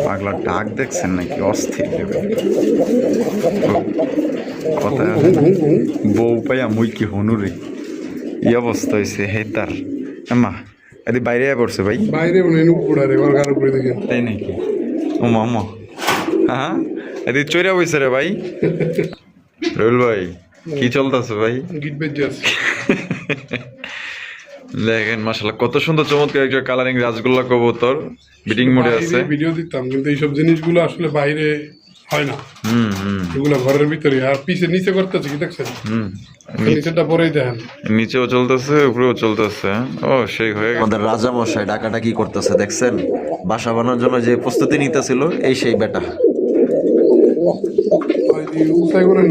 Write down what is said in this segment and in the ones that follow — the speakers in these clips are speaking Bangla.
পাগলা ডাক দেখছেন নাকি অস্থির কথা বউ পাইয়া মুই কি হনুরে ই অবস্থা হয়েছে হেতার মা এদি বাইরে পড়ছে ভাই বাইরে তাই নাকি ও মামা হ্যাঁ এদি চৈরা বইছে রে ভাই রুল ভাই কি চলতেছে ভাই দেখেন মাশাআল্লাহ কত সুন্দর চমৎকার একটা কালারিং রাজগোল্লা কবুতর বিডিং মোডে আছে। ভিডিও দিতাম কিন্তু এইসব জিনিসগুলো আসলে বাইরে হয় না, এগুলো ঘরের ভিতরে। আর পিছে নিচে করতেছে কি দেখছেন, নিচেটা পরেই দেখেন, নিচেও চলতেছে উপরেও চলতেছে। ও সেই হয়ে গেছে। আমাদের রাজা মশাই ডাকাটা কি করতেছে দেখছেন? বাসা বানানোর জন্য যে প্রস্তুতি নিতেছিল এই সেই বেটা।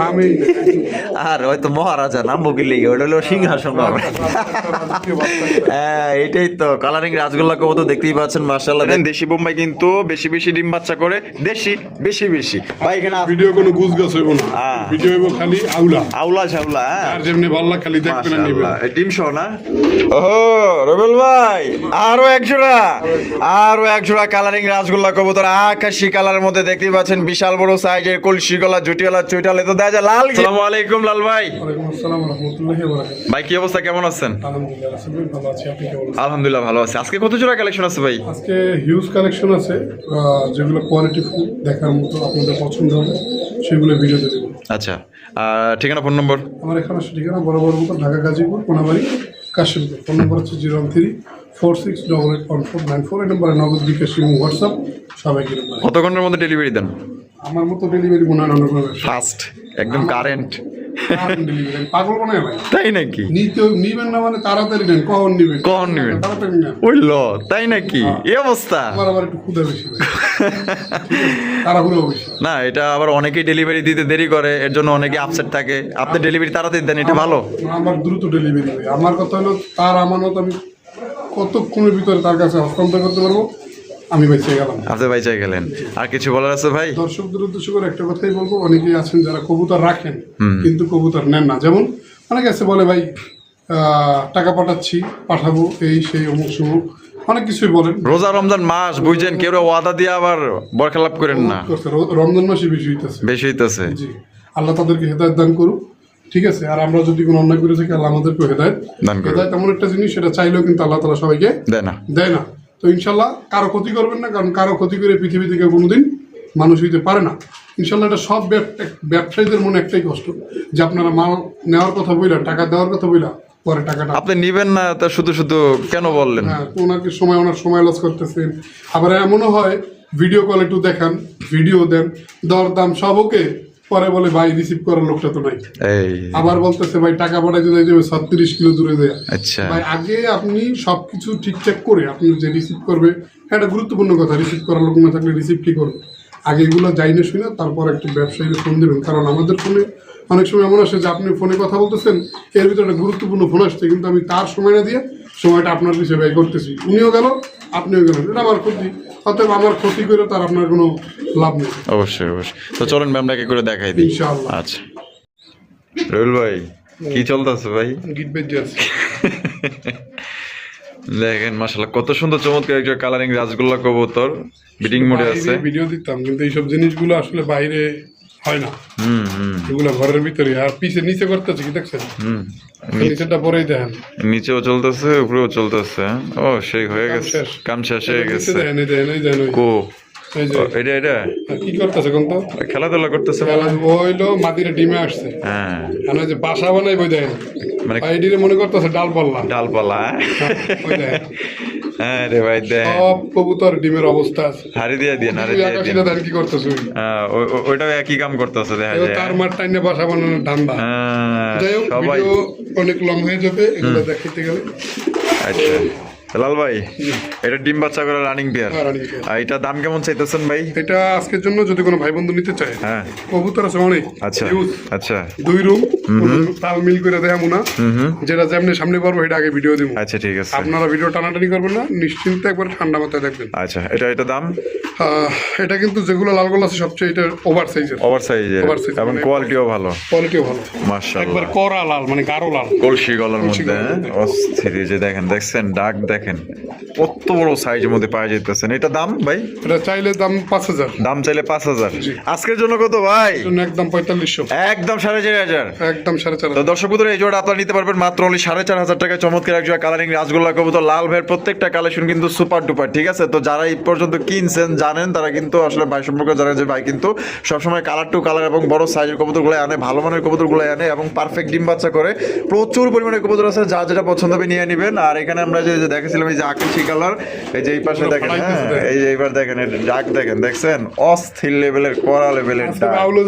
নামেই আর হয়তো মহারাজা নাম বকিলেই ওটা হলো সিংহাসন। হ্যাঁ এটাই তো কালারিং রাজগোল্লা কবুতর দেখতেই পাচ্ছেন মাশাআল্লাহ। দেশি বোম্বাই কিন্তু বেশি বেশি ডিম বাচ্চা করে, দেশি বেশি বেশি ভাই। এখানে ভিডিও কোনো গুছ গাছ হইব না, ভিডিও হইব খালি আউলা আউলা ঝাউলা। আর যেমনি ভাল্লা খালি দেখবেন না নিবেন। ডিম সহ না? ওহো রবেল ভাই আরো এক জোড়া কালারিং রাজগোল্লা কবুতর আকাশি কালারের মধ্যে দেখতেই পাচ্ছেন, বিশাল বড় সাইজের কলসি গলা জুটিওয়ালা চুইটালে তো দেখা যায় লাল। আসসালামু আলাইকুম লাল ভাই। ওয়ালাইকুম আসসালাম ওয়া রাহমাতুল্লাহি ওয়া বারাকাতুহু। ভাই কি অবস্থা, কেমন আছেন? আলহামদুলিল্লাহ রাসূলুল্লাহ ভালো আছি, আপনি কেমন আছেন? আলহামদুলিল্লাহ ভালো আছে। আজকে কত জোড়া কালেকশন আছে ভাই? আজকে হিউজ কালেকশন আছে, যেগুলো কোয়ালিটি ফুল দেখার মতো আপনাদের পছন্দ হবে সেগুলো ভিডিওতে দেব। আচ্ছা ঠিকানা ফোন নম্বর? আমার এখানে ঠিকানা বরাবর মতো ঢাকা গাজীপুর কোনাবাড়ি কাশিমপুর। ফোন নম্বর হচ্ছে 013-46881494। এই নম্বরে নগদ বিকাশ এবং হোয়াটসঅ্যাপ সবাইকে। কত ঘন্টার মধ্যে ডেলিভারি দেন? আমার মতো ডেলিভারি মনে হয় ফাস্ট একদম কারেন্ট। ডেলিভারি পাগল মনে হয় ভাই, তাই নাকি? নিবেন না মানে তাড়াতাড়ি নেন, কখন নিবেন তাড়াতাড়ি নেন। ওই ল তাই নাকি? এই অবস্থা। আমার আবার একটু ক্ষুধা বেশি ভাই, তাড়াহুড়ো বেশি না, এটা আবার অনেকেই ডেলিভারি দিতে দেরি করে, এর জন্য অনেকে আপসেট থাকে। আপনি ডেলিভারি তাড়াতাড়ি দেন, এটা ভালো। আমার দ্রুত ডেলিভারি হয়। আমার কথা হলো তার আমানত আমি কতক্ষণের ভিতরে তার কাছে হস্তান্তর করতে পারবো, আমি বেঁচে গেলাম। আপনি বাইচে গেলেন। আর কিছু বলার আছে ভাই? দর্শকদের উদ্দেশ্য করে একটা কথাই বলবো, অনেকেই আছেন যারা কবুতর রাখেন কিন্তু কবুতর নেন না। যেমন অনেকে আছে বলে ভাই টাকা পাঠাবো এই সেই অমুক সমুক অনেক কিছুই বলেন। রোজা রমজান মাস বুঝছেন, কেউ ওয়াদা দিয়ে আবার বরখেলাপ করেন না। রমজান মাসে বেশি হইতেছে, বেশি হইতেছে। জি, আল্লাহ তাদেরকে হেদায়েত দান করুক, ঠিক আছে। আর আমরা যদি কোনো অন্যায় করে থাকি আল্লাহ আমাদেরকে হেদায়েত দান করুক। হেদায়েত এমন একটা জিনিস, সেটা চাইলেও কিন্তু আল্লাহ তাআলা সবাইকে দেয় না। তো ইনশাল্লাহ কারো ক্ষতি করবেন না, কারণ কারো ক্ষতি করে পৃথিবী থেকে কোনোদিন মানুষ হইতে পারে না। ইনশাল্লাহ এটা সব ব্যবসায়ীদের মনে একটাই কষ্ট, যে আপনারা মাল নেওয়ার কথা বইলা, টাকা দেওয়ার কথা বইলা পরে টাকাটা আপনি নিবেন না, তা শুধু শুধু কেন বললেন? হ্যাঁ, ওনার সময় লস করতেছেন। আবার এমনও হয় ভিডিও কল একটু দেখান, ভিডিও দেন, দর দাম সব ওকে, পরে বলে ভাই রিসিভ করার লোকটা তো নাই। আবার বলতেছে ভাই টাকা পাঠাইতে যাবে 36 কিলো দূরে দেয়া। আচ্ছা ভাই আগে আপনি সবকিছু ঠিকঠাক করে আপনি যে রিসিভ করবে, একটা গুরুত্বপূর্ণ কথা, রিসিভ করার লোক না থাকলে রিসিভ কি করবে, আগে এগুলো যাই না শুনে তারপর একটু ব্যবসায়ীকে ফোন দেবেন। কারণ আমাদের ফোনে অনেক সময় এমন আসে যে আপনি ফোনে কথা বলতেছেন, এর ভিতরে একটা গুরুত্বপূর্ণ ফোন আসছে, কিন্তু আমি তার সময় না দিয়ে সময়টা আপনার পিছিয়ে ব্যয় করতেছি, উনিও গেল আপনিও গেলেন, এটা আমার ক্ষতি। অতএব আমার ক্ষতি করে তার আপনার কোনো লাভ নেই। অবশ্যই অবশ্যই। তো চলেন ম্যামটাকে করে দেখাই দিই ইনশাআল্লাহ। আচ্ছা রুল ভাই কি চলতেছে ভাই? গিট বেজে আছে দেখেন মাশাআল্লাহ কত সুন্দর চমৎকার একটা কালারিং রাজগোল্লা কবুতর বিডিং মোডে আছে। ভিডিও দিতাম কিন্তু এইসব জিনিসগুলো আসলে বাইরে হয় না, এগুলো ঘরের ভিতরে। আর পিছে নিচে করতেছে কি দেখছেন, নিচেটা পরেই দেখেন, নিচেও চলতেছে উপরেও চলতেছে। ও সেই হয়ে গেছে, কাম শেষ হয়ে গেছে। কো এটা এটা কি করতেছে কোন তো খেলাধুলা করতেছে, হইলো মাটির ডিমে আসছে। হ্যাঁ যে বাসা বানাই বই দেখেন, মানে আইডিরে মনে করতেছে ডালপাল্লা ডালপালা। হ্যাঁ রে ভাই দেখ, সব কবুতর ডিমের অবস্থা আছে। হাড়ি দিয়ে দিয়ে না আকাশিটা দেন কি করতেছে, ওইটাও একই কাম করতেছে দেখা যায়। তার মাঠ টাইনে বাসা বানানোর ধান্দা। যাই হোক, ভিডিও অনেক লং হয়ে যাবে এগুলো দেখাইতে গেলে। আচ্ছা লাল ভাই, এটা ডিম বাচ্চা করে রানিং পেয়ার, এটা দাম কেমন চাইতেছেন ভাই? এটা আজকের জন্য যদি কোনো ভাই বন্ধু নিতে চায়, হ্যাঁ কবুতর আছে অনেক। আচ্ছা আচ্ছা, 2 রুম তাল মিল করে দেখাবো না, যেটা যেমনি সামনে পারবো এটা আগে ভিডিও দিব। আচ্ছা ঠিক আছে, আপনারা ভিডিও টানাটানি করবেন না, নিশ্চিন্তে একবার ঠান্ডা মাথায় দেখবেন। আচ্ছা এটা দাম? এটা কিন্তু যেগুলো লাল গোল আছে সবচেয়ে এটা ওভার সাইজের, এবং কোয়ালিটিও ভালো, মাশাআল্লাহ একবার কড়া লাল, মানে গাঢ় লাল, কলসি গলার মধ্যে অস্থির। যে দেখেন দেখছেন ডাক দেখেন কত বড় সাইজের মধ্যে পাওয়া যাইতেছেন। এটা দাম ভাই? এটা চাইলে দাম 5,000, দাম চাইলে 5,000। আজকের জন্য কত ভাই? একদম 4500, একদম 4,500। একদম 4,500। তো দর্শক বন্ধুরা, এই জোড়া আপনারা নিতে পারবেন মাত্র অনলি 4,500 টাকায়। চমৎকার এক জোড়া কালারিং রাজগোল্লা কবুতর লাল ভাইয়ের প্রত্যেকটা কালেকশন কিন্তু সুপার ডুপার, ঠিক আছে? তো যারা এই পর্যন্ত কিনছেন জানেন, তারা কিন্তু আসলে ভাই সম্পর্কে জানেন যে ভাই কিন্তু সবসময় কালার টু কালার এবং বড় সাইজের কবুতরগুলো আনে, ভালো মানের কবুতরগুলো আনে এবং পারফেক্ট ডিম বাচ্চা করে। প্রচুর পরিমাণে কবুতর আছে, যা যেটা পছন্দ হবে নিয়ে নেবেন। আর এখানে আমরা যে দেখেছিলাম এই যে আকাশি কালার, এই যে এই পাশে দেখেন, হ্যাঁ এই যে এইবার দেখেন এর ডাক দেখেন, দেখছেন অস্থির লেভেলের, কড়া লেভেলের ডাক।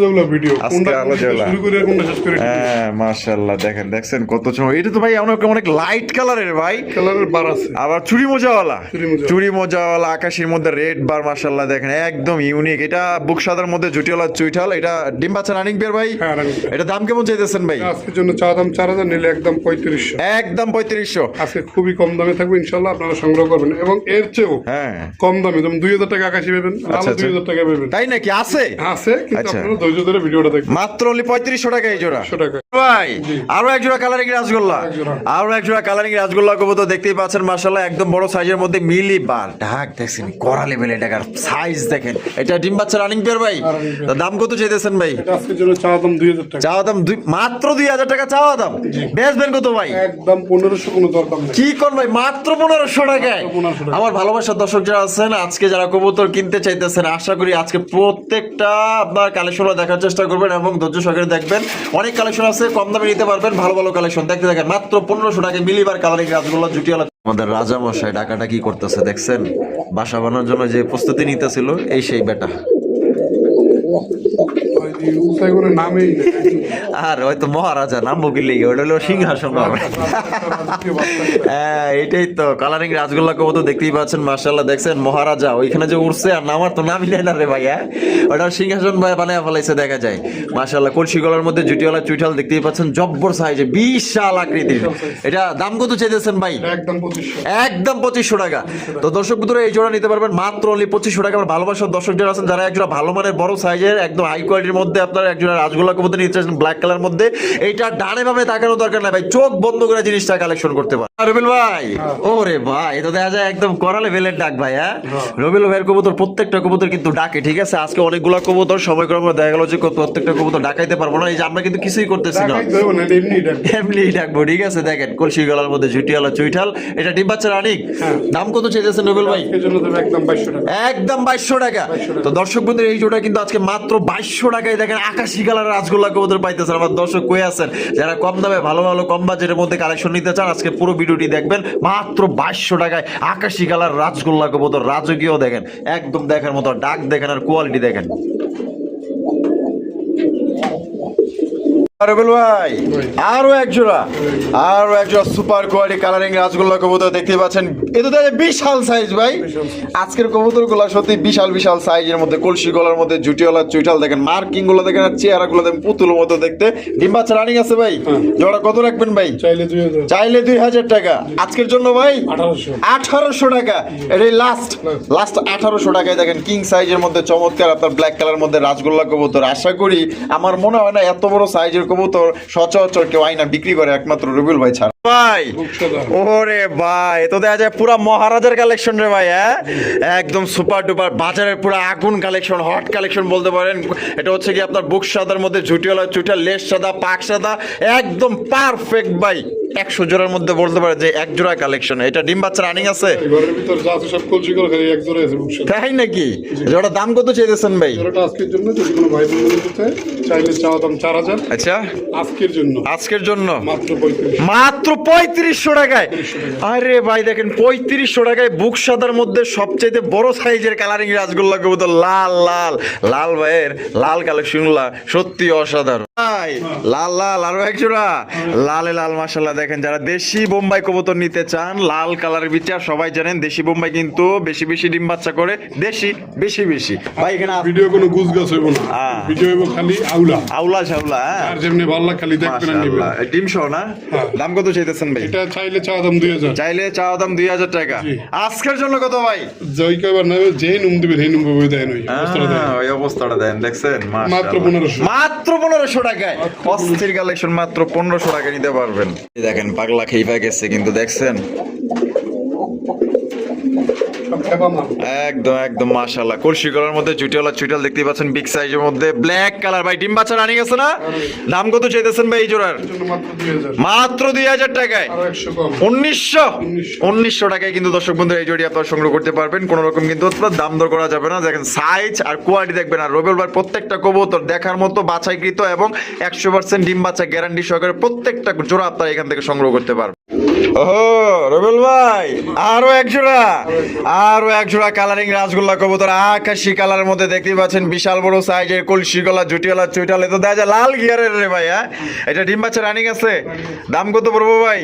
ভিডিও আজকে আলো জ্বলা। শুরু করে কোনটা শেষ করে হ্যাঁ মাশাআল্লাহ, দেখেন দেখছেন কত চমক। এটা তো ভাই অনেক অনেক লাইট কালারের ভাই, কালারের বার আছে, আবার চুরি মোজাওয়ালা, চুরি মোজা। চুরি মোজাওয়ালা আকাশের মধ্যে রেড বার, মাশাআল্লাহ দেখেন একদম ইউনিক। এটা বুক সাদার মধ্যে জুটিওয়ালা চুইঠাল। এটা ডিম বাচ্চা রানিং পেয়ার ভাই? হ্যাঁ, running pair। এটা দাম কেমন চাইতেছেন ভাই? আজকের জন্য চা দাম 4,000, নিলে একদম 3500। একদম 3500। আজকে খুবই কম দামে থাকবে ইনশাল্লাহ, আপনারা সংগ্রহ করবেন। এবং এর চেয়েও হ্যাঁ কম দামে, যেমন 2,000 টাকা আকাশি পাবেন, আচ্ছা, 2,000 টাকা পাবেন। তাই নাকি? আছে আছে, কিন্তু আচ্ছা। আপনারা ধৈর্য ধরে ভিডিওটা দেখবেন। মাত্র অনলি 3500 টাকা এই জোড়া। 100 টাকা। ভাই আরো এক জোড়া কালারিং রাসগোল্লা, আরো এক জোড়া কালারিং রাসগোল্লা কবুতর দেখতেই পাচ্ছেন মাশাআল্লাহ, একদম বড় সাইজের মধ্যে মিলি বার ঢাক দেখছেন, কড়া লেভেলের টাকার সাইজ দেখেন। এটা ডিম বাচ্চা রানিং পেয়ার ভাই? তো দাম কত চাইতেছেন ভাই? এটা আজকের জন্য চা দাম 2,000 টাকা। চাওয়া দাম মাত্র 2,000 টাকা চাওয়া দাম। বেচবেন কত ভাই? একদম 1500, কোনো দরদাম নেই। কি কোন ভাই, মাত্র 1500 টাকায়? 1500 টাকা। আমার ভালোবাসার দর্শক যারা আছেন, আজকে যারা কবুতর কিনতে চাইতেছেন, আশা করি আজকে প্রত্যেকটা আপনার কালেকশন দেখার চেষ্টা করবেন এবং ধৈর্য সহকারে দেখবেন। অনেক কালেকশন আছে, কম দামে নিতে পারবেন, ভালো ভালো কালেকশন দেখতে দেখেন। মাত্র 1500 টাকায় মিলিবার কালারিং রাজগোল্লা জুটিওয়ালা। আমাদের রাজা মশাই ডাকাটা কি করতেছে দেখছেন? বাসা বানানোর জন্য যে প্রস্তুতি নিতেছিল, এই সেই বেটা। উঁচাই করে নামেই নেই। আর হয়তো মহারাজা নাম বকিলে ওটা হলো সিংহাসন হবে। হ্যাঁ এটাই তো কালারিং রাজগোল্লা কবুতর দেখতেই পাচ্ছেন মাশাআল্লাহ, দেখছেন মহারাজা ওইখানে যে উঠছে, আর নামার তো নামই নেই না রে ভাই। হ্যাঁ ওটা সিংহাসন ভাই বানায় ফেলাইছে দেখা যায় মাশাআল্লাহ। কলসি গলার মধ্যে জুটিওয়ালা চুইঠাল দেখতেই পাচ্ছেন, জব্বর সাইজে, বিশাল আকৃতির। এটা দাম কত চাইতেছেন ভাই? একদম 2500। একদম 2500 টাকা। তো দর্শক বন্ধুরা, এই জোড়া নিতে পারবেন মাত্র অনলি 2500 টাকা। আমার ভালোবাসার দর্শক যারা আছেন, যারা একজোড়া ভালো মানের বড় সাইজের একদম হাই কোয়ালিটির মধ্যে আপনারা একজোড়া রাজগোল্লা কবুতর নিতে চাচ্ছেন ব্ল্যাক কালার মধ্যে, এইটা ডানে বামে তাকানোর দরকার নাই ভাই, চোখ বন্ধ করে জিনিসটা কালেকশন করতে পারেন। রবিল ভাই, ওরে ভাই এটা দেখা যায় একদম করালে বেলের ডাক ভাই। হ্যাঁ রবিল ভাইয়ের কবুতর প্রত্যেকটা কবুতর কিন্তু ডাকে, ঠিক আছে? আজকে অনেকগুলো কবুতর সময় ক্রমে দেখা গেল যে প্রত্যেকটা কবুতর ডাকাইতে পারবো না, এই যে আমরা কিন্তু কিছুই করতেছি না, টাকাই দেবো না, এটা এমনি ডাক। এমনি ডাকবো, ঠিক আছে? দেখেন কলসি গলার মধ্যে জুটিওয়ালা চুইঠাল। এটা ডিম বাচ্চা রানিং। দাম কত চাইতেছেন রবিল ভাই? এর জন্য দেবো একদম 2200 টাকা। একদম 2200 টাকা। তো দর্শক বন্ধু, এই জোড়া কিন্তু আজকে মাত্র 2200 টাকায় দেখেন আকাশি কালার রাজগোল্লা কবুতর পাইতেছেন। আমার দর্শক কই আছেন যারা কম দামে ভালো ভালো কম বাজেটের মধ্যে কালেকশন নিতে চান, আজকে পুরো ভিডিওটি দেখবেন। মাত্র 2200 টাকায় আকাশি কালার রাজগোল্লা কবুতর, রাজকীয় দেখেন, একদম দেখার মতো, ডাক দেখেন আর কোয়ালিটি দেখেন। রবিল ভাই আরো এক জোড়া সুপার কোয়ালিটি কালারিং রাজগোল্লা কবুতর দেখতে পাচ্ছেন। এটা তো বিশাল সাইজ ভাই। আজকের কবুতর গুলা সত্যি বিশাল বিশাল সাইজের মধ্যে, কলসি গলার মধ্যে জুটিওয়ালা চুইঠাল দেখেন, মার্কিং গুলো দেখেন, আর চেহারা গুলো দেখেন পুতুলের মতো দেখতে। ডিম বাচ্চা রানিং আছে ভাই। জোড়া কত রাখবেন ভাই? চাইলে 2000। চাইলে 2000 টাকা। আজকের জন্য ভাই 1800। 1800 টাকা। এটাই লাস্ট 1800 টাকায় দেখেন কিং সাইজের মধ্যে চমৎকার আপনার ব্ল্যাক কালার মধ্যে রাজগোল্লা কবুতর। আশা করি, আমার মনে হয় না এত বড় সাইজের কবুতর সচরাচর কেউ আইনা বিক্রি করে, একমাত্র রবিউল ভাই ছাড়া। ভাই ওরে ভাই তো দেখা যায় পুরা মহারাজার কালেকশন রে ভাই। হ্যাঁ একদম সুপার ডুপার বাজারের পুরো আগুন কালেকশন, হট কালেকশন বলতে পারেন। এটা হচ্ছে কি আপনার বুক সাদার মধ্যে জুটিওয়ালা চুইঠাল, লেস সাদা, পাক সাদা, একদম পারফেক্ট ভাই। 100 জোড়ার মধ্যে বলতে পারে যে এক জোড়া কালেকশন। এটা ডিম বাচ্চা রানিং আছে? ঘরের ভিতর যা আছে সব কলসি করে খালি এক জোড়া আছে বুকশপ। তাই নাকি? জোড়া দাম কত চাইতেছেন ভাই? জোড়াটা আজকের জন্য, যদি কোনো ভাই বোন নিতে চায় চাইলে চাওয়া দাম 4000। আচ্ছা আজকের জন্য আজকের জন্য মাত্র 3500। মাত্র 3500 টাকায়। আরে ভাই দেখেন 3500 টাকায় বুক সাদার মধ্যে সবচেয়ে বড় সাইজের কালারিং রাজগোল্লা কবুতর, লাল লাল লাল ভাইয়ের লাল কালেকশনগুলা সত্যি অসাধারণ ভাই। লাল লাল আরো এক জোড়া লালে লাল মাশাআল্লাহ দেখেন। যারা দেশি বোম্বাই কবুতর নিতে চান লাল কালারের বিচার, সবাই জানেন দেশি বোম্বাই কিন্তু বেশি বেশি ডিম বাচ্চা করে, দেশি বেশি বেশি ভাই। এখানে ভিডিও কোনো গুজ গাছ হইব না, ভিডিও হইব খালি আউলা আউলা ঝাউলা। আর যেমনি ভালো লাগে খালি দেখবেন আর নিবেন। মাশাআল্লাহ ডিম সহ না? দাম কত চাইতেছেন ভাই? এটা চাইলে চাওয়া দাম 2000। চাইলে চাওয়া দাম 2000 টাকা। আজকের জন্য কত ভাই? জয় কয়বার নেবে, যেই নুম দিবে সেই নুম বই দেন। ওই অবস্থাটা দেন, দেখছেন মাত্র 1500। মাত্র 1500 টাকায় অস্থির কালেকশন, মাত্র 1500 টাকা নিতে পারবেন। দেখেন পাগলা খেইপা গেছে কিন্তু, দেখছেন সব খেবা মাল। একদম একদম মাশাআল্লাহ, কলসি গলার মধ্যে জুটিওয়ালা চুইটাল দেখতে পাচ্ছেন বিগ সাইজের মধ্যে, ব্ল্যাক কালার। ভাই ডিম বাচ্চা রানিং আছে না? দাম কত চাইতেছেন ভাই এই জোড়ার? এর জন্য মাত্র 2000, মাত্র 2000 টাকায়, আরো 100 কম। 1900 টাকায় কিন্তু দর্শক বন্ধুরা এই জোড়ি আপনারা সংগ্রহ করতে পারবেন। কোনো রকম কিন্তু দাম দর করা যাবে না। দেখেন সাইজ আর কোয়ালিটি দেখবেন। আর রবিউল ভাই প্রত্যেকটা কবুতর দেখার মতো বাছাইকৃত এবং 100% ডিম বাচ্চা গ্যারান্টি সহকারে প্রত্যেকটা জোড়া আপনারা এখান থেকে সংগ্রহ করতে পারবেন। ওহো রবিউল ভাই, আরো এক জোড়া কালারিং রাসগোল্লা কবুতর, আকাশি কালারের মধ্যে দেখতেই পাচ্ছেন বিশাল বড় সাইজের কলসি গলা জুটিওয়ালা চুইটাল। তো দেখা যায় লাল গিয়ারের রে ভাই। হ্যাঁ, এটা ডিম বাচ্চা রানিং আছে। দাম কত পড়বো ভাই?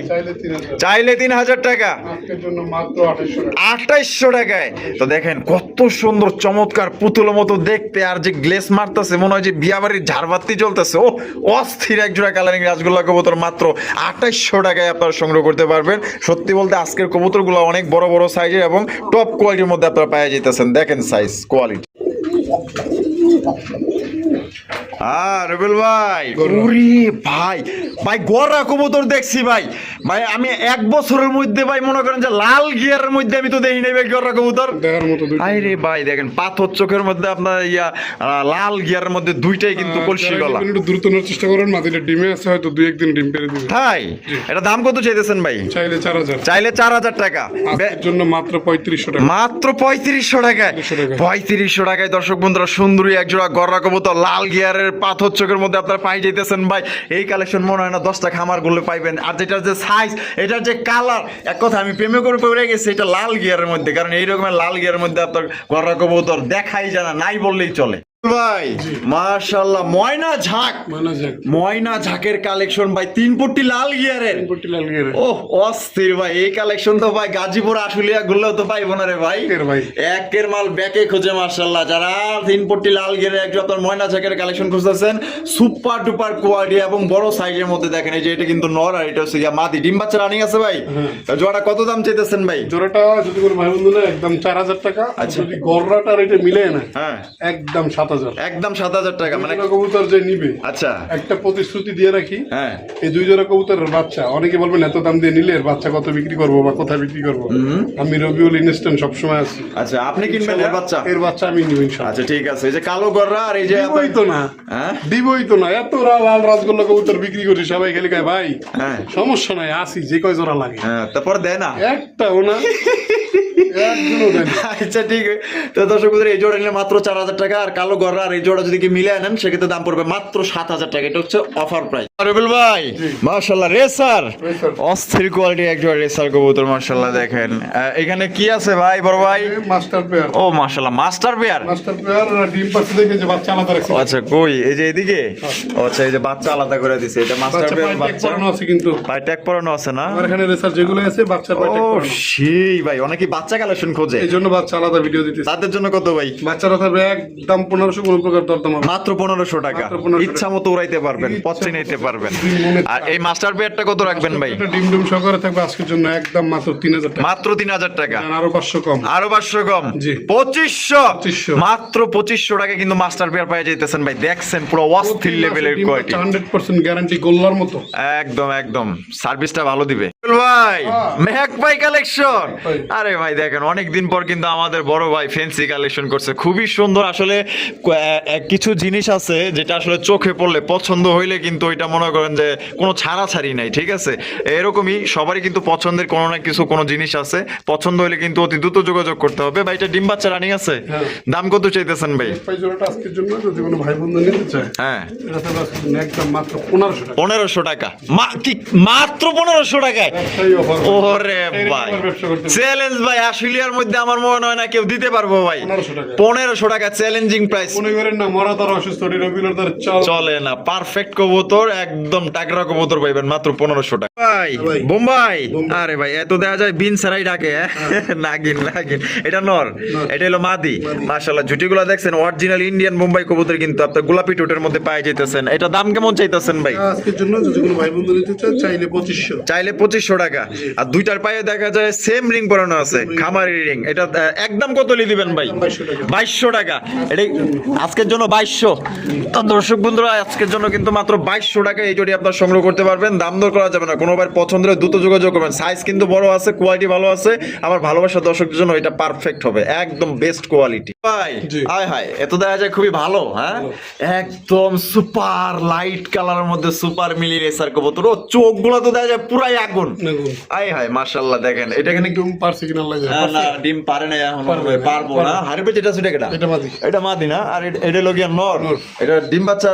চাইলে 3000 টাকা, আজকের জন্য মাত্র 2800 টাকা। 2800 টাকায়। তো দেখেন কত সুন্দর চমৎকার পুতুলের মতো দেখতে, আর যে গ্লেস মারতেছে মনে হয় যে বিয়াবাড়ির ঝাড়বাতি চলতেছে। ও অস্থির এক জোড়া কালারিং রাসগোল্লা কবুতর মাত্র 2800 টাকায় আপনারা সংগ্রহ করতে পারবেন। সত্যি বলতে আজকের কবুতরগুলো অনেক বড় বড় সাইজের এবং টপ কোয়ালিটির মধ্যে আপনারা পেয়ে যেতেছেন। দেখেন সাইজ কোয়ালিটি। রবিউল ভাই, ওরে ভাই ভাই গড়া কবুতর দেখছি ভাই। ভাই আমি 1 বছরের মধ্যে ভাই মনে করেন যে লাল গিয়ারের মধ্যে আমি তো দেখি নাই ভাই গড়া কবুতর দেখার মতো দুইটা। আরে ভাই দেখেন পাথর চোখের মধ্যে আপনার লাল গিয়ারের মধ্যে দুইটাই কিন্তু কলসি গলা। একটু দ্রুত নেওয়ার চেষ্টা করেন, মাদিটা ডিমে আছে, হয়তো 2-1 দিন ডিম পেরে দিবে। তাই এটা দাম কত চাইতেছেন ভাই? চাইলে 4000, চাইলে 4000 টাকা, আজকের জন্য মাত্র 3500 টাকা। মাত্র 3500 টাকায়। 3500 টাকায় দর্শক বন্ধুরা সুন্দরী একজোড়া গররা কবুতর লাল গিয়ারের পাথর চোখের মধ্যে আপনারা পাই যাইতেছেন ভাই। এই কালেকশন মনে হয় না 10টা খামার গুলো পাইবেন। আর যেটার যে সাইজ, এটার যে কালার, এক কথা আমি প্রেমে করে পড়ে গেছি এটা লাল গিয়ারের মধ্যে। কারণ এই রকমের লাল গিয়ারের মধ্যে আপনার গররা কবুতর দেখাই জানা নাই বললেই চলে ভাই। মাশাআল্লাহ, ময়না ঝাঁকের কালেকশন ভাই, 3 পট্টি লাল গিয়ারের। ওহ অস্থির ভাই, এই কালেকশন তো ভাই গাজীপুর আশুলিয়া গুলোও তো পাইবো না রে ভাই। একের মাল ব্যাকে খোঁজে মাশাআল্লাহ। যারা 3 পট্টি লাল গিয়ারের একজন আপনার ময়না ঝাঁকের কালেকশন খুঁজতেছেন, সুপার ডুপার কোয়ালিটি এবং বড় সাইজের মধ্যে দেখেন। এই যে এটা কিন্তু নর আর এটা হচ্ছে মাদি। ডিম বাচ্চা রানিং আছে ভাই। জোড়াটা কত দাম চাইতেছেন ভাই? জোড়াটা যদি কোনো ভাই বন্ধু না একদম 4000 টাকা। যদি গররাটা আর এটা মিলে না, হ্যাঁ একদম 7000। একদম 7000 টাকা। মানে কবুতর যে নিবে, আচ্ছা একটা প্রতিশ্রুতি দিয়ে রাখি, হ্যাঁ এই 2 জোড়া কবুতরের বাচ্চা, অনেকে বলবেন এত দাম দিয়ে নিলে এর বাচ্চা কত বিক্রি করবো বা কোথায় বিক্রি করবো, আমি রবিউল ইনস্ট্যান্ট সবসময় আছি। আচ্ছা আপনি কিনবেন এর বাচ্চা? এর বাচ্চা আমি নিব ইনশাআল্লাহ। আচ্ছা ঠিক আছে। এই যে কালো গররা আর এই যে দিবই তো না, হ্যাঁ দিবই তো না। এত লাল রাসগোল্লা কবুতর বিক্রি করি, সবাই খালি কয় ভাই হ্যাঁ সমস্যা নাই, আসি যে কয় জোড়া লাগে। হ্যাঁ তারপর দেয় না একটাও না, একজনও দেয় না। আচ্ছা ঠিক আছে। তো দর্শক বন্ধুরা, এই জোড়া নিলে মাত্র 4000 টাকা। আর কালো গররা আর এই জোড়া যদি কি মিলে নেন সেক্ষেত্রে দাম পড়বে মাত্র 7000 টাকা। এটা হচ্ছে অফার প্রাইস। রবিউল ভাই মাশাআল্লাহ, রেসার অস্থির কোয়ালিটি এক জোড়া রেসার কবুতর মাশাআল্লাহ। দেখেন এখানে কি আছে ভাই বড় ভাই? Master pair. ও মাশাআল্লাহ, মাস্টার পেয়ার। মাস্টার পেয়ার ডিম পাচ্ছে দেখে যে বাচ্চা আলাদা রাখছে। আচ্ছা কই এই যে এদিকে? আচ্ছা এই যে বাচ্চা আলাদা করে দিছে। এটা মাস্টার বাচ্চা পেয়ার। পায়ে ট্যাগ পরানো আছে কিন্তু। পায়ে ট্যাগ পরানো আছে না? আমার এখানে রেসার যেগুলো আছে বাচ্চার পায়ে ট্যাগ ও পরানো। সেই ভাই, অনেকে বাচ্চা কালেকশন খোঁজে, এই জন্য বাচ্চা আলাদা ভিডিও দিতেছে। তাদের জন্য কত ভাই? বাচ্চারা থাকবে একদম 1500, কোনো প্রকার দরদাম হবে না। মাত্র 1500 টাকা। মাত্র 1500 ইচ্ছা মতো উড়াইতে পারবেন, পচে নিতে পারবেন। আর এই মাস্টার পেয়ারটা কত রাখবেন ভাই? এটা ডিম ডিম সহকারে থাকবে আজকের জন্য একদম মাত্র 3000 টাকা। মাত্র 3000 টাকা। আরো 500 কম। আরো 500 কম। জি। 2500। মাত্র 2500 টাকা কিন্তু মাস্টার পেয়ার পেয়ে যাইতেছেন ভাই। দেখছেন পুরো অস্থির লেভেলের কোয়ালিটি, 100% গ্যারান্টি গোল্লার মতো। একদম একদম সার্ভিসটা ভালো দিবে ভাই। মেহেক ভাই কালেকশন, আরে ভাই দেখেন অনেকদিন পর কিন্তু আমাদের বড় ভাই ফ্যান্সি কালেকশন করছে, খুবই সুন্দর। আসলে কিছু জিনিস আছে যেটা আসলে চোখে পড়লে পছন্দ হইলে কিন্তু ওইটা মনে করেন যে কোনো ছাড়াছাড়ি নাই, ঠিক আছে? এরকমই সবারই কিন্তু পছন্দের কোনো না কিছু কোনো জিনিস আছে, পছন্দ হইলে কিন্তু অতি দ্রুত যোগাযোগ করতে হবে। ভাই এটা ডিম বাচ্চা রানিং আছে, দাম কত চাইতেছেন ভাই? এই জোড়াটা আজকের জন্য যদি কোনো ভাই বন্ধু নিতে চায়, হ্যাঁ এটা থাকবে আজকের জন্য একদম মাত্র 1500 টাকা। 1500 টাকা। মাত্র 1500 টাকায়? ব্যবসায়ী অফার। ওরে ভাই চ্যালেঞ্জ ভাই, আশুলিয়ার মধ্যে আমার মনে হয় না কেউ দিতে পারবো ভাই। 1500 টাকা চ্যালেঞ্জিং প্রাইস। মনে করেন না মরা তার অসুস্থ রবিউলের তার চলে না, পারফেক্ট কবুতর, একদম টাকরা কবুতর পাইবেন মাত্র 1500 টাকা। ভাই বোম্বাই, আরে ভাই এত দেয়া যায় বিন সারাই ডাকে। নাগিন নাগিন, এটা নর, এটা হলো মাদি। মাশাআল্লাহ ঝুটিগুলো দেখছেন অরিজিনাল ইন্ডিয়ান বোম্বাই কবুতর কিন্তু আপনার গোলাপি টোটের মধ্যে পাই যাইতেছেন। এটা দাম কেমন চাইতেছেন ভাই? আজকের জন্য যদি কোনো ভাই বন্ধু নিতে চায় চাইলে 2500। চাইলে 2500 টাকা। আর দুইটার পায়ে দেখা যায় সেম রিং পরানো আছে, খামারি রিং। এটা একদম কত দিবেন ভাই? 2200 টাকা। এটা আজকের জন্য 2200। তো দর্শক বন্ধুরা আজকের জন্য কিন্তু মাত্র 2200 টাকা টাকা এই জোড়ি আপনার সংগ্রহ করতে পারবেন, দাম দর করা যাবে না, কোনো ভাই পছন্দ হলে দ্রুত যোগাযোগ করবেন। সাইজ কিন্তু বড় আছে, কোয়ালিটি ভালো আছে, আমার ভালোবাসার দর্শকদের জন্য এটা পারফেক্ট হবে, একদম বেস্ট কোয়ালিটি ভাই। জি। হাই হাই, এত দেখা যায় খুবই ভালো, হ্যাঁ একদম সুপার লাইট কালারের মধ্যে সুপার মিলি রেসার কবুতর, ও চোখগুলো তো দেখা যায় পুরাই আগুন। হাই হাই মাশাআল্লাহ, দেখেন এটা এখানে ডিম পারছে কিনা আল্লাহ জানে। না ডিম পারে না এখন, পারবো না। হারিবে যেটা সেটা কেটা, এটা মাদি। এটা মাদি না, আর এটা লগিয়া নর, এটা ডিম বাচ্চা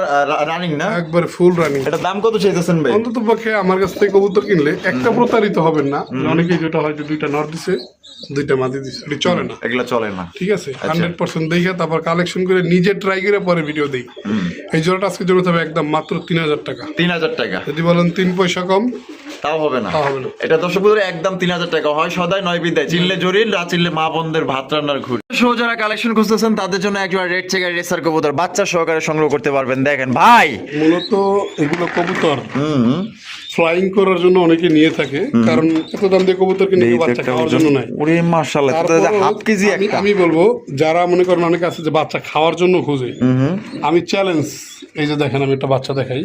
রানিং না, একবারে ফুল রানিং। এটা দাম কত চাইতেছেন ভাই? অন্তত পক্ষে আমার কাছ থেকে কবুতর কিনলে একটা প্রতারিত হবেন না। অনেকে যেটা হয়তো দুইটা নর দিছে, দুইটা মাদি দিছে, এটা চলে না, এগুলা চলে না। ঠিক আছে? 100% দেখে তারপর কালেকশন করে নিজে ট্রাই করে পরে ভিডিও দেই। এই জোড়াটা আজকে জন্য হবে একদম মাত্র 3000 টাকা। 3000 টাকা, যদি বলেন 3 পয়সা কম তাও হবে না। তাও হবে না। এটা দর্শক বন্ধুরা একদম 3000 টাকা, হয় সদাই নয় বিদায়, চিনলে জরিল না চিনলে মা বোনদের ভাত রান্নার ঘুর। সো যারা কালেকশন খুঁজতেছেন তাদের জন্য একজন রেড চেকার রেসার কবুতর বাচ্চা সহকারে সংগ্রহ করতে পারবেন। দেখেন ভাই, মূলত এগুলো কবুতর ফ্লাইং করার জন্য অনেকে নিয়ে থাকে, কারণ এত দাম দিয়ে কবুতর কিনে কেউ বাচ্চা খাওয়ার জন্য নাই। ওরে মাশাআল্লাহ, তারপরেও হাফ কেজি একটা। আমি বলবো যারা মনে করেন অনেকে আছে যে বাচ্চা খাওয়ার জন্য খোঁজে, আমি চ্যালেঞ্জ, এই যে দেখেন আমি একটা বাচ্চা দেখাই,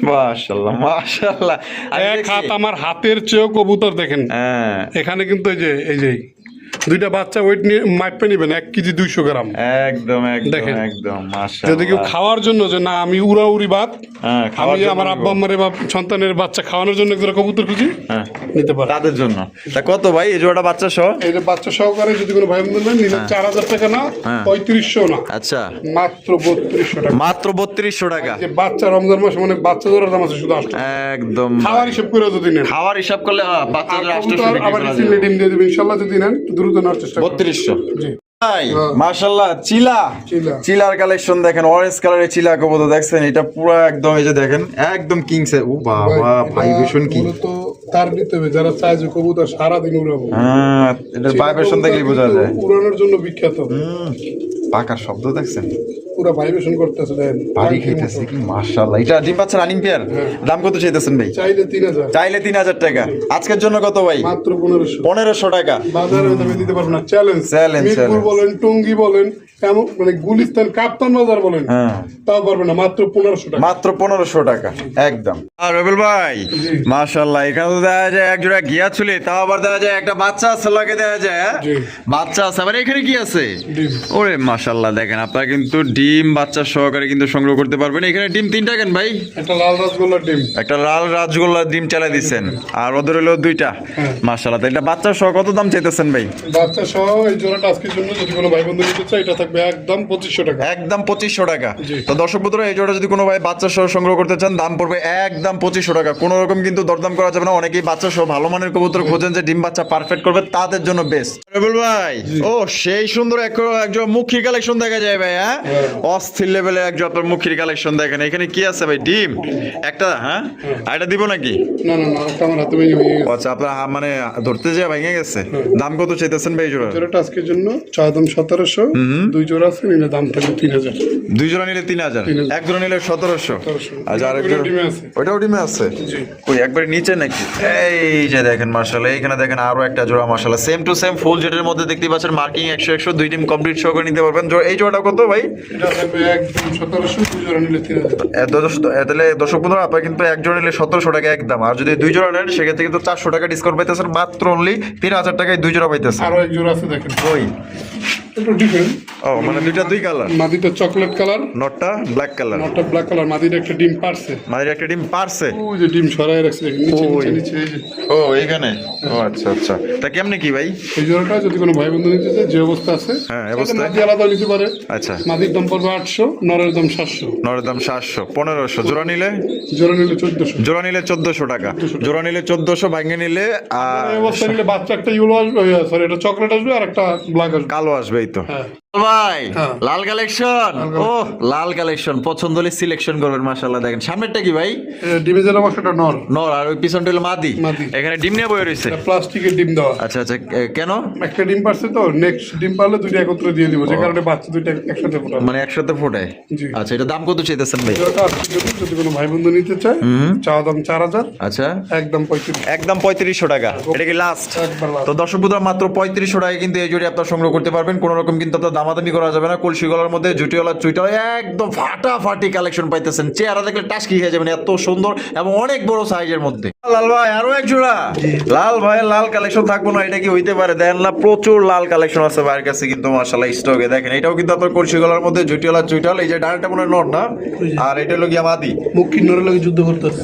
মাশাআল্লাহ মাশাআল্লাহ, এক হাত আমার হাতের চেয়েও কবুতর দেখেন। হ্যাঁ এখানে কিন্তু এই যে দুইটা বাচ্চা ওয়েট নিয়ে মাপে নেবেন 1 কেজি 200 গ্রাম। একদম একদম দেখেন। একদম যদি মাশাআল্লাহ। কেউ খাওয়ার জন্য, যে না আমি উড়াউড়ি বাদ, হ্যাঁ, খাওয়ার আমি জন্য আমার আব্বা আম্মারে বা সন্তানের বাচ্চা খাওয়ানোর জন্য একজোড়া কবুতর খুঁজি, হ্যাঁ নিতে পারে। তাদের জন্য। তা কত ভাই এই জোড়াটা বাচ্চা সহ? এই যে বাচ্চা সহকারে যদি কোনো ভাই বোন নেন, নিলে 4000 টাকা না, 3500 না, আচ্ছা মাত্র 3200 টাকা। মাত্র 3200 টাকা। যে বাচ্চা রমজান মাসে মানে বাচ্চা জোড়ার দাম আছে শুধু 800। একদম খাওয়ার হিসাব করে যদি নেন, খাওয়ার হিসাব করলে বাচ্চা আর জোড়া কবুতর 800 বিক্রি আবার করা রিসিলে যাবে। ডিম দিয়ে দেবেন ইনশাআল্লাহ, যদি নেন দ্রুত নেওয়ার চেষ্টা করবেন। 3200 জি। ভাই হ্যাঁ। মাশাআল্লাহ, চিলা চিলা। চিলার কালেকশন দেখেন, অরেঞ্জ কালারের চিলা কবুতর দেখছেন, এটা পুরো একদম এই যে দেখেন একদম কিংস। ও বাবা ভাইব্রেশন কি, মূলত তার নিতে হবে যারা চায় যে কবুতর সারাদিন উড়াবো। হ্যাঁ এটার ভাইব্রেশন দেখলেই বোঝা যায়। উড়ানোর জন্য বিখ্যাত। পাকার শব্দ দেখছেন, পুরো ভাইব্রেশন করতেছে দেখেন, বাড়ি খাইতেছে কি মাশাআল্লাহ। এটা ডিম পাচ্ছেন রানিং পেয়ার, দাম কত চাইতেছেন ভাই? চাইলে 3000, চাইলে 3000 টাকা। আজকের জন্য কত ভাই? মাত্র 1500। 1500 টাকা। বাজারে দামে দিতে পারবো না, চ্যালেঞ্জ। Challenge, Mirpur challenge। বলেন, টঙ্গী বলেন, এমন মানে গুলিস্তান কাপ্তান বাজার বলেন, হ্যাঁ তাও পারবে না, মাত্র 1500 টাকা। মাত্র 1500 টাকা একদম। আর রবিল ভাই মাশাআল্লাহ, এখানে তো দেখা যায় এক জোড়া গিয়া চুলি, তাও আবার দেখা যায় একটা বাচ্চা আছে লাগে, দেখা যায় হ্যাঁ? জি। বাচ্চা আছে আবার এখানে কি আছে? ডিম। ওরে মাশাআল্লাহ, দেখেন আপনারা কিন্তু ডিম বাচ্চা সহকারে কিন্তু সংগ্রহ করতে পারবেন। এখানে ডিম 3টা কেন ভাই? একটা লাল রসগোল্লার ডিম, একটা লাল রাজগোল্লা ডিম চালাই দিচ্ছেন, আর ওদের হলো 2টা। মাশাআল্লাহ, এটা বাচ্চা সহ কত দাম চাইতেছেন ভাই? বাচ্চা সহ এই জোড়াটা আজকের জন্য যদি কোনো ভাই বন্ধু নিতে চায়, এটা থাকবে একদম 2500 টাকা। একদম 2500 টাকা। জি। তো দর্শক বন্ধুরা, এই জোড়া যদি কোনো ভাই বাচ্চা সহ সংগ্রহ করতে চান, দাম পড়বে একদম 2500 টাকা। কোনো রকম কিন্তু দরদাম করা যাবে না। অনেকেই বাচ্চা সহ ভালো মানের কবুতর খোঁজেন যে ডিম বাচ্চা পারফেক্ট করবে, তাদের জন্য বেস্ট। রবিউল ভাই, ও সেই সুন্দর একজন মুখির কালেকশন দেখা যায় ভাই, হ্যাঁ অস্থির লেভেলে একজন আপনার মুখির কালেকশন দেখেন। এখানে কি আছে ভাই? ডিম একটা, হ্যাঁ আর এটা দিব নাকি? না না না, একটা আমার হাতে ভেঙে গেছে। আচ্ছা, আপনার মানে ধরতে যায় ভেঙে গেছে। দাম কত চাইতেছেন ভাই এই জোড়া? জোড়াটা আজকের জন্য চা দাম 1700, দুই জোড়া আছে, নিলে দাম থাকবে 3000। 2 জোড়া নিলে 3000, এক জোড়া নিলে 1700। আচ্ছা, আরেক জোড়া ডিমে আছে। ওইটাও ডিমে আছে? জি। ওই একবারে নিচে নাকি? এই যে দেখেন মাশাআল্লাহ, এখানে দেখেন আরো একটা জোড়া মাশাআল্লাহ, সেম টু সেম ফুল জেটের মধ্যে দেখতে পাচ্ছেন, মার্কিং 100 দুই ডিম কমপ্লিট সহ করে নিতে পারবেন। এই জোড়াটা কত ভাই? এটা থাকবে একদম 1700, দুই জোড়া নিলে 3000। তাহলে দর্শক বন্ধুরা, আপনারা কিন্তু এক জোড়া নিলে 1700 টাকা একদম, আর যদি 2 জোড়া নেন সেক্ষেত্রে কিন্তু 400 টাকা ডিসকাউন্ট পাইতেছেন, মাত্র অনলি 3000 টাকায় 2 জোড়া পাইতেছেন। আরো এক জোড়া আছে দেখেন, ওই একটু ডিফারেন্ট। ও মানে দুইটা 2 কালার, মাদিটা চকলেট কালার, নটটা ব্ল্যাক কালার। নটটা ব্ল্যাক কালার। মাদিটা একটা ডিম পারছে, মাদের একটা ডিম পারছে। ওই যে ডিম সরাই রাখছে দেখেন, নিচে ওই। নিচে নিচে, এই যে। ও এইখানে, ও আচ্ছা আচ্ছা। তা কেমনে কি ভাই? এই জোড়াটা যদি কোনো ভাই বন্ধু নিতে চায়, যে অবস্থা আছে, হ্যাঁ, সেটা অবস্থায়। মাদি আলাদা নিতে পারে। আচ্ছা, মাদির দাম পড়বে 800, নরের দাম 700, নরের দাম 700, 1500। জোড়া নিলে? জোড়া নিলে 1400। জোড়া নিলে 1400 টাকা। জোড়া নিলে 1400, ভাঙে নিলে এই অবস্থা নিলে বাচ্চা একটা ইউলো আসবে, সরি এটা চকলেট আসবে, আর একটা ব্ল্যাক আসবে। কালো আসবে। এই তো হ্যাঁ। ভাই হ্যাঁ। লাল কালেকশন, ও লাল কালেকশন পছন্দ হলে সিলেকশন করবেন। মাশাআল্লাহ, দেখেন সামনেরটা কি ভাই? ডিমে যেটা সেটা নর, নর, আর ওই পিছনটা হলো মাদি। মাদি। এখানে ডিম নিয়ে বয়ে রয়েছে। প্লাস্টিকের ডিম দেওয়া। আচ্ছা আচ্ছা, কেন? একটা ডিম পারছে তো, নেক্সট ডিম পারলে দুইটা একত্রে দিয়ে দিব, যে কারণে বাচ্চা দুইটা একসাথে ফোটাবে। মানে একসাথে ফোটায়? জি। আচ্ছা, এটা দাম কত চাইতেছেন ভাই? জোড়াটা আজকের জন্য যদি কোনো ভাই বন্ধু নিতে চায়, চাওয়া দাম 4000, আচ্ছা, একদম 35। একদম 3500 টাকা। এটা কি লাস্ট? একবার last। তো দর্শক বন্ধুরা, মাত্র 3500 টাকা কিন্তু এই জোড়ি আপনারা সংগ্রহ করতে পারবেন। কোনো রকম কিন্তু আপনার দামাদামি করা যাবে না। কলসি গলার মধ্যে জুটিওয়ালা চুইটালা একদম ফাটাফাটি কালেকশন পাইতেছেন, চেহারা দেখলে টাস্কি হয়ে যাবেন, এত সুন্দর এবং অনেক বড় সাইজের মধ্যে। লাল ভাই আরো এক জোড়া, লাল ভাইয়ের লাল কালেকশন থাকবো না, এটা কি হইতে পারে? দেন না, প্রচুর লাল কালেকশন আছে ভাইয়ের কাছে কিন্তু মাশাআল্লাহ স্টকে। দেখেন এটাও কিন্তু আপনার কলসি গলার মধ্যে জুটিওয়ালা চুইটাল, এই যে ডানাটা মনে হয় নর না, আর এটা হলো গিয়া মাদি। মুখী নরের লাগে যুদ্ধ করতেছে।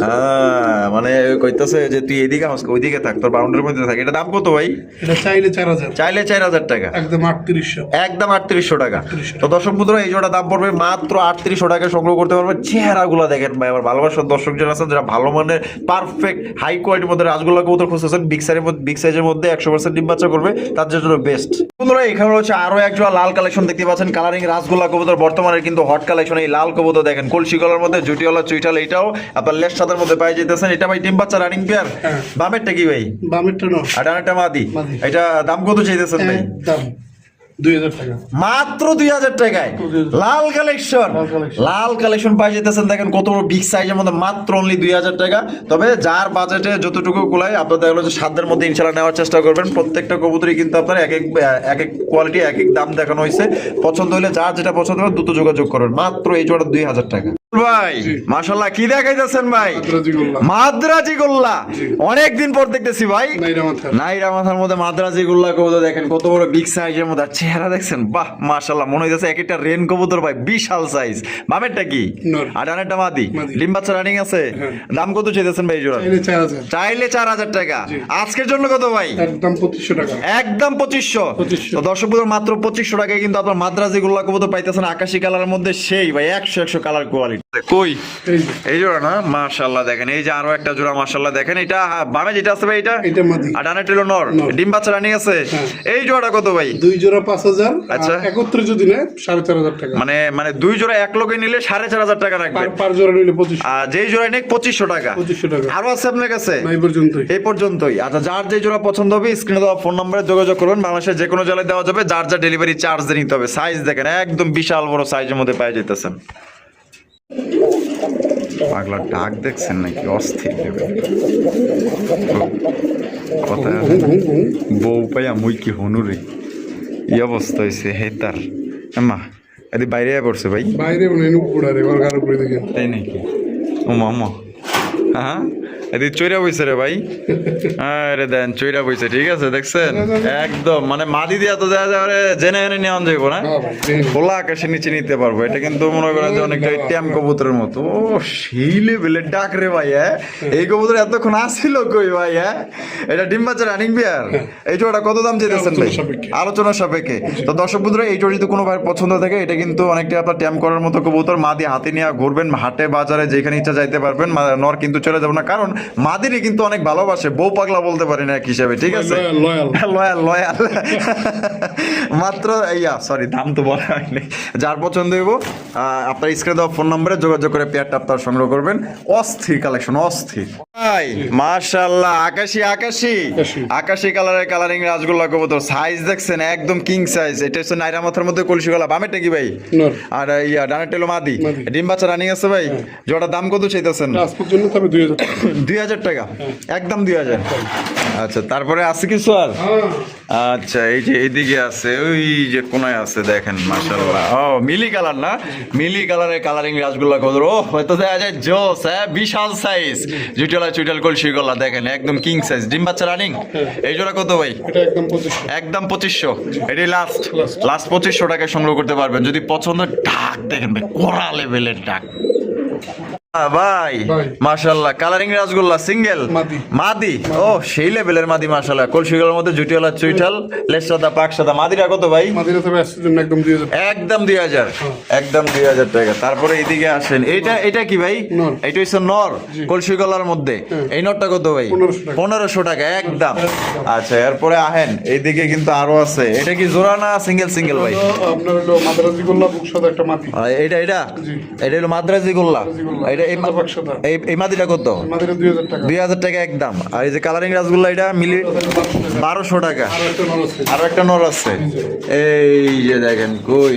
মানে কইতাছে যে তুই এদিকে হাস ওইদিকে থাক, তোর বাউন্ডারির মধ্যে থাক। এটা দাম কত ভাই? এটা চাইলে 4000, চাইলে 4000 টাকা, একদম 3800, একদম 3800 টাকা। তো দর্শক বন্ধুরা এই জোড়া দাম পড়বে মাত্র 3800 টাকা, সংগ্রহ করতে পারবেন। চেহারাগুলো দেখেন ভাই, আমার ভালোবাসার দর্শক যারা আছেন, যারা ভালো মানের পারফেক্ট হাই কোয়ালিটির মধ্যে রাজগোল্লা কবুতর খুঁজতেছেন, বিগ সাইজের মধ্যে 100% ডিম বাচ্চা করবে, তার জন্য বেস্ট। বন্ধুরা এখানে হচ্ছে আরো এক জোড়া লাল কালেকশন দেখতে পাচ্ছেন, কালারিং রাজগোল্লা কবুতর বর্তমানে কিন্তু হট কালেকশন। এই লাল কবুতর দেখেন কলসি গলার মধ্যে জুটিওয়ালা চুইটাল, এটাও আপনার লেস সাদার মধ্যে পাই যেতেছেন। এটা ভাই ডিম বাচ্চা রানিং পেয়ার, বামেরটা কি ভাই? বামেরটা নর, আর ডানাটা মাদি। এটা দাম কত চাইতেছেন ভাই? দাম 2000 টাকা, মাত্র 2000 টাকায় লাল কালেকশন। লাল কালেকশন পাই যেতেছেন, দেখেন কত বড় বিগ সাইজের মধ্যে, মাত্র অনলি 2000 টাকা। তবে যার বাজেটে যতটুকু কুলায় আপনার দেখা যে সাধ্যের মধ্যে ইনশাল্লাহ নেওয়ার চেষ্টা করবেন। প্রত্যেকটা কবুতরই কিন্তু আপনার এক এক কোয়ালিটি, এক এক দাম দেখানো হয়েছে। পছন্দ হলে যার যেটা পছন্দ হবে দ্রুত যোগাযোগ করবেন। মাত্র এই জোড়া 2000 টাকা। ভাই মাশাআল্লাহ কি দেখাইতেছেন ভাই? মাদ্রাজি গোল্লা, অনেকদিন পর দেখতেছি ভাই। নাইরা মাথার মধ্যে মাদ্রাজি গোল্লা কবুতর দেখেন কত বড় বিগ সাইজের মধ্যে, চেহারা দেখছেন বাহ মাশাআল্লাহ, মনে হইতেছে এক একটা রেন কবুতর ভাই, বিশাল সাইজ। বামেরটা কি? আর ডানেরটা মাদি। ডিম বাচ্চা রানিং আছে। দাম কত চাইতেছেন ভাই জোড়া? চাইলে 4000 টাকা। আজকের জন্য কত ভাই? একদম 2500 টাকা, একদম 2500। তো দর্শক বন্ধুরা মাত্র 2500 টাকায় কিন্তু আপনার মাদ্রাজি গোল্লা কবুতর পাইতেছেন আকাশী কালারের মধ্যে, সেই ভাই 100 কালার কোয়ালিটি। কই এই জোড়া না মাশাআল্লাহ, দেখেন এই যে আরো একটা জোড়া মাশাআল্লাহ, দেখেন এটা বামে যেটা আছে ভাই, এটা মাদি, আর ডানে টেলো নর, ডিম বাচ্চা রানিং আছে। এই জোড়াটা কত ভাই? দুই জোড়া 5000। আচ্ছা, একত্রে যদি নেয় 4500 টাকা। মানে দুই জোড়া এক লগে নিলে 4500 টাকা রাখবেন, পার জোড়া নিলে 2500, আর যেই জোড়া নেই 2500 টাকা। 2500 টাকা আরো আছে আপনার কাছে? না, এই পর্যন্তই। আচ্ছা, যার যে জোড়া পছন্দ হবে স্ক্রিনে দেওয়া ফোন নম্বরে যোগাযোগ করবেন, বাংলাদেশের যে কোনো জেলায় দেওয়া যাবে। যার যা ডেলিভারি চার্জ দিয়ে নিতে হবে। সাইজ দেখেন একদম বিশাল বড় সাইজের মধ্যে পাই যেতেছেন। পাগলা ডাক দেখছেন নাকি? অস্থির কথা বউ পাইয়া মুই কি হনুরে এই অবস্থা হয়েছে। হে তার মা এদি বাইরে পড়ছে ভাই, বাইরে উড়ারে ঘর উপরে দেখেন, তাই নাকি? ও মামা হ্যাঁ এদি চৈরা বইছে রে ভাই। আরে দেন চৈরা বইছে, ঠিক আছে দেখছেন একদম মানে মাদি দিয়া তো দেখা যায় জেনে জেনে নেওয়া যাবো না, খোলা আকাশের নিচে নিতে পারবো। এটা কিন্তু মনে করেন যে অনেকটা ট্যাম কবুতরের মতো। ও সেই লেভেলের ডাক রে ভাই। হ্যাঁ এই কবুতর এতক্ষণ আসছিল কই ভাই? হ্যাঁ এটা ডিম বাচ্চা রানিং বিয়ার। এই জোড়াটা কত দাম চাইতেছেন ভাই? আলোচনা সাপেক্ষে। তো দর্শক বন্ধুরা এই জোড়া যদি কোনো ভাই পছন্দ থাকে, এটা কিন্তু অনেকটা আপনার ট্যাম করার মতো কবুতর। মাদি হাতে নিয়ে ঘুরবেন, হাটে বাজারে যেখানে ইচ্ছা যাইতে পারবেন, নর কিন্তু চলে যাবো না, কারণ মাদিরই কিন্তু অনেক ভালোবাসে। বউ পাগলা বলতে পারি না এক হিসাবে, ঠিক আছে? লয়াল লয়াল মাত্র সরি দাম তো বলা হয়নি। যার পছন্দ হইব আপনার স্ক্রিনে দেওয়া ফোন নম্বরে যোগাযোগ করে পেয়ারটা আপনার সংগ্রহ করবেন। অস্থির কালেকশন, অস্থির ভাই মাশাআল্লাহ। আকাশি কালারের কালারিং রাজগোল্লা কবুতর, সাইজ দেখছেন একদম কিং সাইজ। এটা হচ্ছে নাইরা মাথার মধ্যে কলসি গলা। বামেরটা কি ভাই? আর ডানের টেলো মাদি, ডিম বাচ্চা রানিং আছে ভাই। জোড়ার দাম কত চাইতেছেন? 2000 টাকা, একদম 2000। আচ্ছা, তারপরে আছে কিছু আর? আচ্ছা, এই যে এইদিকে আছে, ওই যে কোনায় আছে দেখেন মাশাআল্লাহ। ও মিলি কালার না, মিলি কালারের কালারিং রাজগোল্লা কবুতর। ও হয়তো দেখা যায় জোস। হ্যাঁ বিশাল সাইজ, জুটিওয়ালা চুইটাল কলসি গলা দেখেন একদম কিং সাইজ, ডিম বাচ্চা রানিং। এই জোড়া কত ভাই? একদম 2500। এটাই লাস্ট 2500 টাকায় সংগ্রহ করতে পারবেন যদি পছন্দ। ডাক দেখেন ভাই, কোরা লেভেলের ডাক ভাই মাশাআল্লাহ। কালারিং রাজগোল্লা সিঙ্গেল মাদি। ও সেই লেভেলের মাদি মাশাআল্লাহ। কলসিগুলোর মধ্যে জুটিওয়ালা চুইটাল, লেস সাদা পাক সাদা। মাদিরা কত ভাই? একদম 2000, একদম 2000 টাকা। তারপরে এইদিকে আসেন, এটা কি ভাই? এটা হচ্ছে নর কলসিগলার মধ্যে। এই নরটা কত ভাই? 1500 টাকা একদম। আচ্ছা, এরপরে আহেন এইদিকে কিন্তু আরো আছে। এটা কি জোড়া না সিঙ্গেল ভাই? আপনার হলো মাদ্রাজি গোল্লা বুক সাদা একটা মাদি। এটা হলো মাদ্রাজি গোল্লা। এই মাদিটা কত? 2000 টাকা একদম। আর এই যে কালারিং রাসগোল্লা, এটা মিলি 1200 টাকা। আরো একটা নর আছে, এই যে দেখেন কই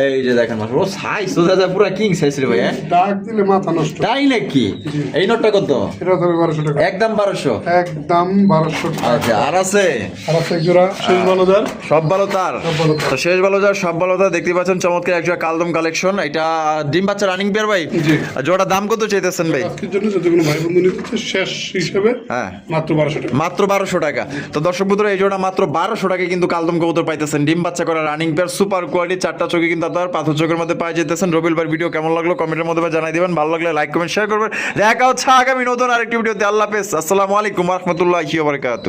এই যে দেখেন মাত্র ও সাইজ তো দাদা পুরো কিং সাইজ রে ভাই, হ্যাঁ ডাক দিলে মাথা নষ্ট। তাই নাকি? এই নোটটা কত? এটা ধরে 1200 টাকা, একদম 1200। একদম 1200 টাকা। আচ্ছা, আর আছে আর আছে এক জোড়া শেষ ভালো যার, সব ভালো তার। সব ভালো তার। তো শেষ ভালো যার সব ভালো তার দেখতে পাচ্ছেন, চমৎকার একজোড়া কালদম কালেকশন। এটা ডিম বাচ্চা রানিং পেয়ার ভাই। জি। আর জোড়াটার দাম কত চাইতেছেন ভাই? আজকের জন্য যদি কোনো ভাই বন্ধু নিতে চায়, শেষ হিসেবে হ্যাঁ মাত্র 1200 টাকা। মাত্র 1200 টাকা। তো দর্শক বন্ধুরা, এই জোড়া মাত্র 1200 টাকায় কিন্তু কালদম কবুতর পাইতেছেন, ডিম বাচ্চা করা রানিং পেয়ার, সুপার কোয়ালিটি, চারটা চোখে কিন্তু আপনার পাথর চোখের মধ্যে পাই যেতেছেন। রবিল ভাই ভিডিও কেমন লাগলো কমেন্টের মধ্যে জানাই দিবেন, ভালো লাগলে লাইক কমেন্ট শেয়ার করবেন। দেখা হচ্ছে আগামী নতুন আরেকটি ভিডিওতে। আল্লাহ হাফেজ, আসসালামু আলাইকুম ওয়া রাহমাতুল্লাহি ওয়া বারাকাতুহু।